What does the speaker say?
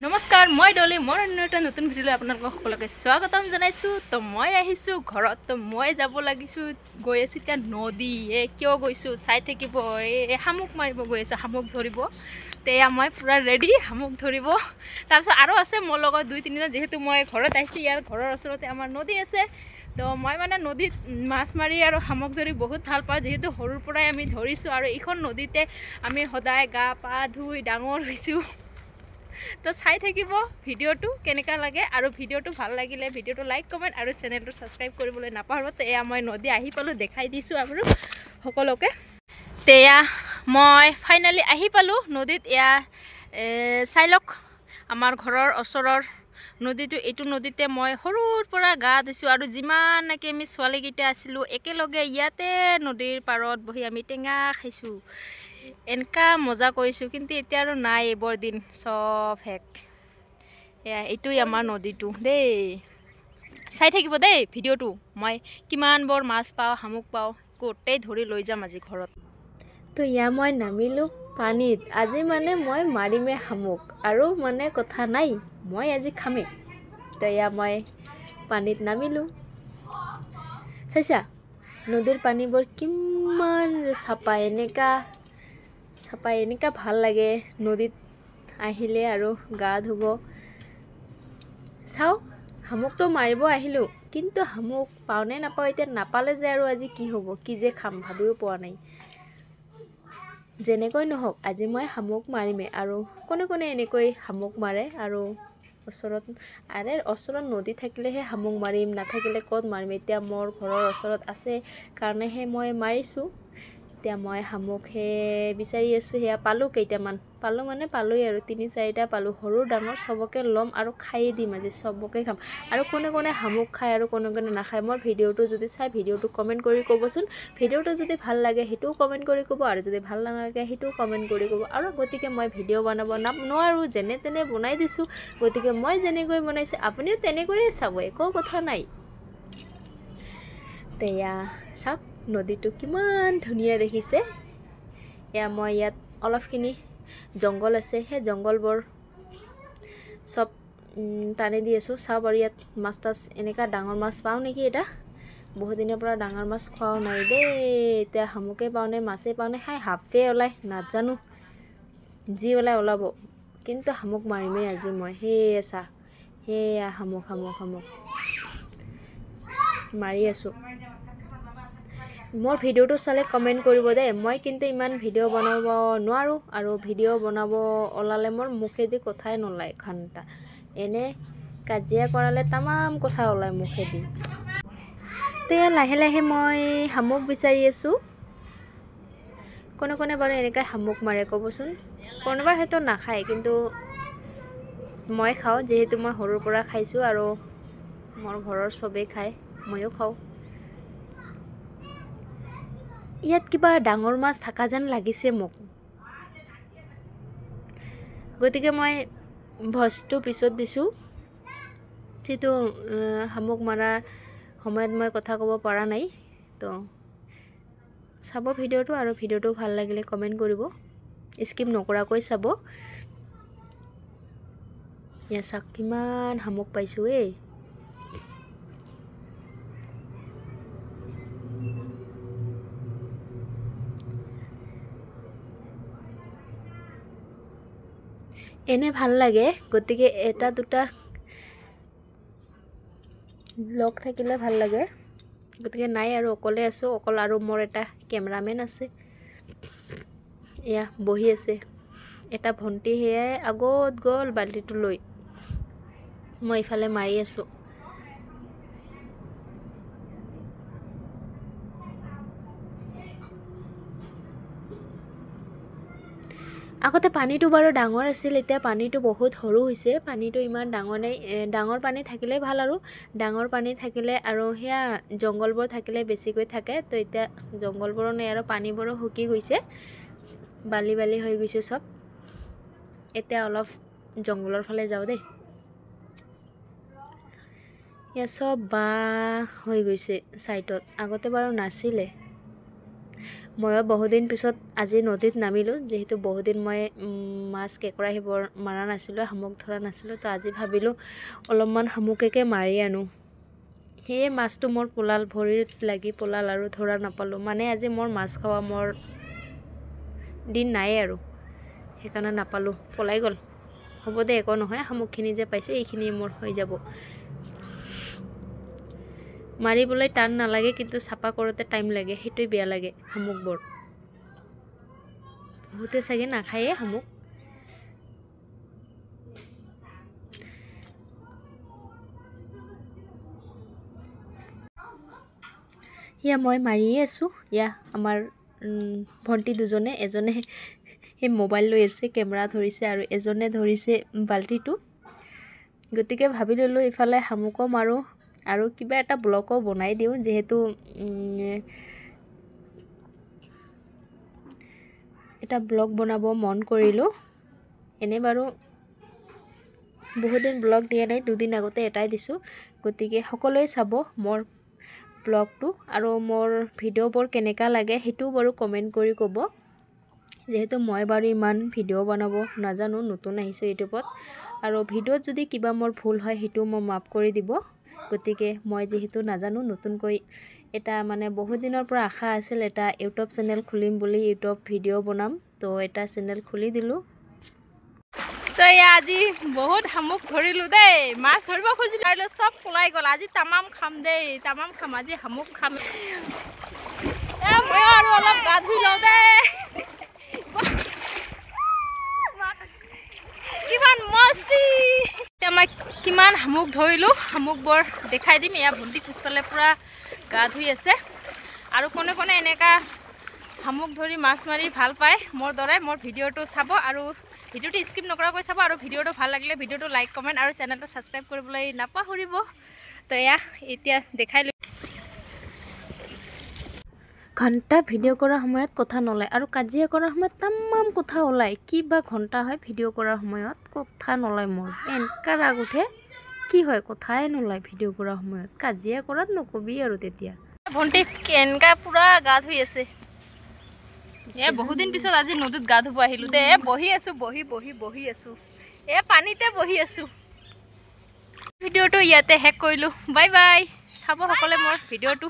নমস্কাৰ মই ডলি মোৰ এটা নতুন ভিডিঅ'লৈ আপোনালোকক সকলোকে স্বাগতম জনাইছোঁ। তো মই আহিছোঁ ঘৰত। তো মই যাব লাগিছোঁ গৈ আছোঁ এতিয়া নদী। কিয় গৈছোঁ চাই থাকিব। শামুক মাৰিব গৈ আছোঁ, শামুক ধৰিব। তেয়া মই পূৰা ৰেডি শামুক ধৰিব। তাৰপিছত আৰু আছে মোৰ লগত 2-3জন। যিহেতু মই ঘৰত আহিছোঁ, ইয়াৰ ঘৰৰ ওচৰতে আমাৰ নদী আছে। তো মই মানে নদীত মাছ মাৰি আৰু শামুক ধৰি বহুত ভাল পাওঁ। যিহেতু সৰুৰ পৰাই আমি ধৰিছোঁ আৰু এইখন নদীতে আমি সদায় গা পা ধুই ডাঙৰ হৈছোঁ। তো চাই থাকিব ভিডিঅ'টো কেনেকুৱা লাগে, আৰু ভিডিঅ'টো ভাল লাগিলে ভিডিঅ'টো লাইক কমেণ্ট আৰু চেনেলটো ছাবস্ক্ৰাইব কৰিবলৈ নাপাহৰিব। তো এয়া মই নদী আহি পালোঁ, দেখাই দিছোঁ আৰু সকলোকে। তেয়া মই ফাইনেলি আহি পালোঁ নদীত। এয়া চাই লওক আমাৰ ঘৰৰ ওচৰৰ নদীটো। এইটো নদীতে মই সৰুৰ পৰা গা ধুইছোঁ আৰু যিমানকৈ আমি ছোৱালীকেইটা আছিলোঁ একেলগে ইয়াতে নদীৰ পাৰত বহি আমি টেঙা খাইছোঁ, এনেকা মজা কৰিছোঁ। কিন্তু এতিয়া আৰু নাই, এইবোৰ দিন চব শেষ। এয়া এইটোৱে আমাৰ নদীটো দেই। চাই থাকিব দেই ভিডিঅ'টো। মই কিমানবোৰ মাছ পাওঁ, শামুক পাওঁ, গোটেই ধৰি লৈ যাম আজি ঘৰত। তো ইয়া মই নামিলোঁ পানীত। আজি মানে মই মাৰিমে শামুক, আৰু মানে কথা নাই, মই আজি খামেই। তো ইয়া মই পানীত নামিলোঁ। চাইছা নদীৰ পানীবোৰ কিমান যে চাফা, এনেকা ভাল লাগে নদীত আহিলে আৰু গা ধুব। চাওঁ শামুকটো মাৰিব আহিলোঁ, কিন্তু শামুক পাওঁনে নাপাওঁ। এতিয়া নাপালে যে আৰু আজি কি হ'ব, কি যে খাম ভাবিও পোৱা নাই। যেনেকৈ নহওক আজি মই শামুক মাৰিমেই। আৰু কোনে কোনে এনেকৈ শামুক মাৰে, আৰু ওচৰত নদী থাকিলেহে শামুক মাৰিম, নাথাকিলে ক'ত মাৰিম। এতিয়া মোৰ ঘৰৰ ওচৰত আছে কাৰণেহে মই মাৰিছোঁ। এতিয়া মই শামুকহে বিচাৰি আছোঁ। সেয়া পালোঁ, কেইটামান পালোঁ মানে পালোঁৱেই আৰু 3-4টা পালোঁ। সৰু ডাঙৰ চবকে ল'ম আৰু খায়ে দিম আজি, চবকে খাম। আৰু কোনে কোনে শামুক খায় আৰু কোনে কোনে নাখায়, মোৰ ভিডিঅ'টো যদি চাই ভিডিঅ'টো কমেণ্ট কৰি ক'বচোন। ভিডিঅ'টো যদি ভাল লাগে সেইটোও কমেণ্ট কৰি ক'ব, আৰু যদি ভাল নালাগে সেইটোও কমেণ্ট কৰি ক'ব। আৰু গতিকে মই ভিডিঅ' বনাব নোৱাৰোঁ, যেনে তেনে বনাই দিছোঁ। গতিকে মই যেনেকৈ বনাইছোঁ আপুনিও তেনেকৈয়ে চাব, একো কথা নাই। তেয়া চাওক নদীটো কিমান ধুনীয়া দেখিছে। এয়া মই ইয়াত অলপখিনি জংঘল আছে, সেই জংঘলবোৰ চব টানি দি আছোঁ। চাওক আৰু ইয়াত মাছ তাছ এনেকুৱা ডাঙৰ মাছ পাওঁ নেকি। এটা বহুত দিনৰ পৰা ডাঙৰ মাছ খোৱাও নাই দেই। এতিয়া শামুকে পাওঁনে মাছেই পাওঁনে, সাপে ওলাই নাজানো, যি ওলাব। কিন্তু শামুক মাৰিমেই আজি মই। সেয়া শামুক মাৰি আছোঁ। মোৰ ভিডিঅ'টো চালে কমেণ্ট কৰিব দেই। মই কিন্তু ইমান ভিডিঅ' বনাব নোৱাৰোঁ, আৰু ভিডিঅ' বনাব ওলালে মোৰ মুখেদি কথাই নোলায় ঘণ্টা। এনে কাজিয়া কৰালে তামাম কথা ওলায় মুখেদি। তো লাহে লাহে মই শামুক বিচাৰি আছোঁ। কোনে কোনে বাৰু এনেকৈ শামুক মাৰে ক'বচোন। কোনোবা হয়তো নাখায়, কিন্তু মই খাওঁ। যিহেতু মই সৰুৰ পৰা খাইছোঁ আৰু মোৰ ঘৰৰ চবেই খায়, ময়ো খাওঁ। ইয়াত কিবা ডাঙৰ মাছ থকা যেন লাগিছে মোক। গতিকে মই ভইচটো পিছত দিছোঁ, যিহেতু শামুক মৰাৰ সময়ত মই কথা ক'ব পৰা নাই। তো চাব ভিডিঅ'টো, আৰু ভিডিঅ'টো ভাল লাগিলে কমেণ্ট কৰিব, স্কিপ নকৰাকৈ চাব। ইয়া চাওক কিমান শামুক পাইছোঁ। এনে ভাল লাগে। গতিকে এটা দুটা লগ থাকিলে ভাল লাগে। গতিকে নাই, আৰু অকলে আছোঁ। আৰু মোৰ এটা কেমেৰামেন আছে, এয়া বহি আছে। এটা ভণ্টি সেয়াই আগত গ'ল বাল্টিটো লৈ। মই ইফালে মাৰি আছোঁ। আগতে পানীটো বাৰু ডাঙৰ আছিল, এতিয়া পানীটো বহুত সৰু হৈছে। পানীটো ইমান ডাঙৰ নাই। ডাঙৰ পানী থাকিলে ভাল, আৰু ডাঙৰ পানী থাকিলে আৰু সেয়া জংঘলবোৰ থাকিলে বেছিকৈ থাকে। তো এতিয়া জংঘলবোৰো নাই আৰু পানীবোৰো শুকি গৈছে, বালি হৈ গৈছে চব। এতিয়া অলপ জংঘলৰ ফালে যাওঁ দেই। এয়া চব বাঁহ হৈ গৈছে ছাইডত, আগতে বাৰু নাছিলে। ময়ো বহুদিন পিছত আজি নদীত নামিলোঁ, যিহেতু বহুদিন মই মাছ কেঁকোৰা সেইবোৰ মাৰা নাছিলোঁ, শামুক ধৰা নাছিলোঁ। তো আজি ভাবিলোঁ অলপমান শামুকেকে মাৰি আনো। সেয়ে মাছটো মোৰ পলাল, ভৰিত লাগি পলাল আৰু ধৰা নাপালোঁ। মানে আজি মোৰ মাছ খোৱা মোৰ দিন নাই আৰু, সেইকাৰণে নাপালোঁ, পলাই গ'ল। হ'ব দে, একো নহয়, শামুকখিনি যে পাইছোঁ এইখিনি মোৰ হৈ যাব। মাৰিবলৈ টান নালাগে, কিন্তু চাফা কৰোঁতে টাইম লাগে, সেইটোৱে বেয়া লাগে শামুকবোৰ। বহুতে চাগে নাখায়ে শামুক। ইয়া মই মাৰিয়ে আছোঁ। ইয়া আমাৰ ভণ্টি দুজনে, এজনে সেই মোবাইল লৈ আছে, কেমেৰা ধৰিছে, আৰু এজনে ধৰিছে বাল্টিটো। গতিকে ভাবি ল'লোঁ ইফালে শামুকো মাৰোঁ আৰু কিবা এটা ব্লগো বনাই দিওঁ, যিহেতু এটা ব্লগ বনাব মন কৰিলোঁ। এনে বাৰু বহুদিন ব্লগ দিয়া নাই, দুদিন আগতে এটাই দিছোঁ। গতিকে সকলোৱে চাব মোৰ ব্লগটো, আৰু মোৰ ভিডিঅ'বোৰ কেনেকুৱা লাগে সেইটোও বাৰু কমেণ্ট কৰি ক'ব। যিহেতু মই বাৰু ইমান ভিডিঅ' বনাব নাজানো, নতুন আহিছোঁ ইউটিউবত, আৰু ভিডিঅ'ত যদি কিবা মোৰ ভুল হয় সেইটোও মই মাফ কৰি দিব। গতিকে মই যিহেতু নাজানো, নতুনকৈ এটা মানে বহুত দিনৰ পৰা আশা আছিল এটা ইউটিউব চেনেল খুলিম বুলি, ইউটিউব ভিডিঅ' বনাম, তো এটা চেনেল খুলি দিলোঁ। তো এয়া আজি বহুত শামুক ধৰিলোঁ দেই, মাছ ধৰিব খুজিলোঁ, চব পলাই গ'ল। আজি তামাম খাম দেই, তামাম খাম, আজি শামুক খাম। মই আৰু অলপ গা ধুই লওঁ দেই, কিমান মস্তি। এতিয়া মই কিমান শামুক ধৰিলোঁ, শামুকবোৰ দেখাই দিম। এয়া ভণ্টি পিছফালে পূৰা গা ধুই আছে, আৰু কোনে কোনে এনেকুৱা শামুক ধৰি মাছ মাৰি ভাল পায় মোৰ দৰে, মোৰ ভিডিঅ'টো চাব, আৰু ভিডিঅ'টো স্কিপ নকৰাকৈ চাব, আৰু ভিডিঅ'টো ভাল লাগিলে ভিডিঅ'টো লাইক, কমেণ্ট আৰু চেনেলটো ছাবস্ক্ৰাইব কৰিবলৈ নাপাহৰিব। তো এয়া এতিয়া দেখাই লৈ ঘণ্টা ভিডিঅ' কৰাৰ সময়ত কথা নোলায়, আৰু কাজিয়া কৰাৰ সময়ত তামাম কথা ওলায়। কি বা ঘণ্টা হয় ভিডিঅ' কৰাৰ সময়ত, কথা নোলায় মোৰ, এনেকুৱা ৰাগ উঠে। কি হয়, কথাই নোলায় ভিডিঅ' কৰাৰ সময়ত, কাজিয়া কৰাত নকবি আৰু। তেতিয়া ভণ্টি কেনেকুৱা পূৰা গা ধুই আছে। বহুদিন পিছত আজি নদীত গা ধুব আহিলোঁ দে, বহি আছোঁ, বহি আছোঁ, পানীতে বহি আছোঁ। ভিডিঅ'টো ইয়াতে শেষ কৰিলোঁ, বাই বাই। চাব সকলোৱে মোৰ ভিডিঅ'টো।